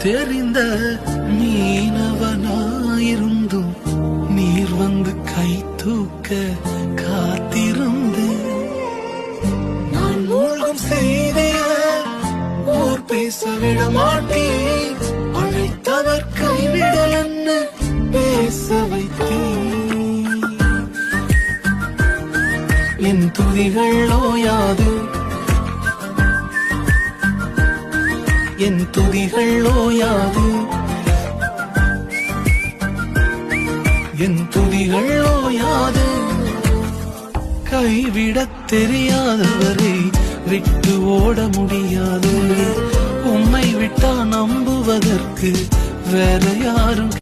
தெரிந்த மீனவனாயிருந்தும் நீர் வந்து கை தூக்க காத்திருந்து நான் மூழ்கும் செய்திய ஓர் பேச விட மாட்டேன் அழைத்தவர் கைவிடல் என்ன பேச வைத்தேன் என் துதிகள் ஓயாது என் துதிகள் ஓயாது என் துதிகள் ஓயாது கைவிடத் தெரியாதவரை விட்டு ஓட முடியாது உம்மை விட்டா நம்புவதற்கு வேற யாரும்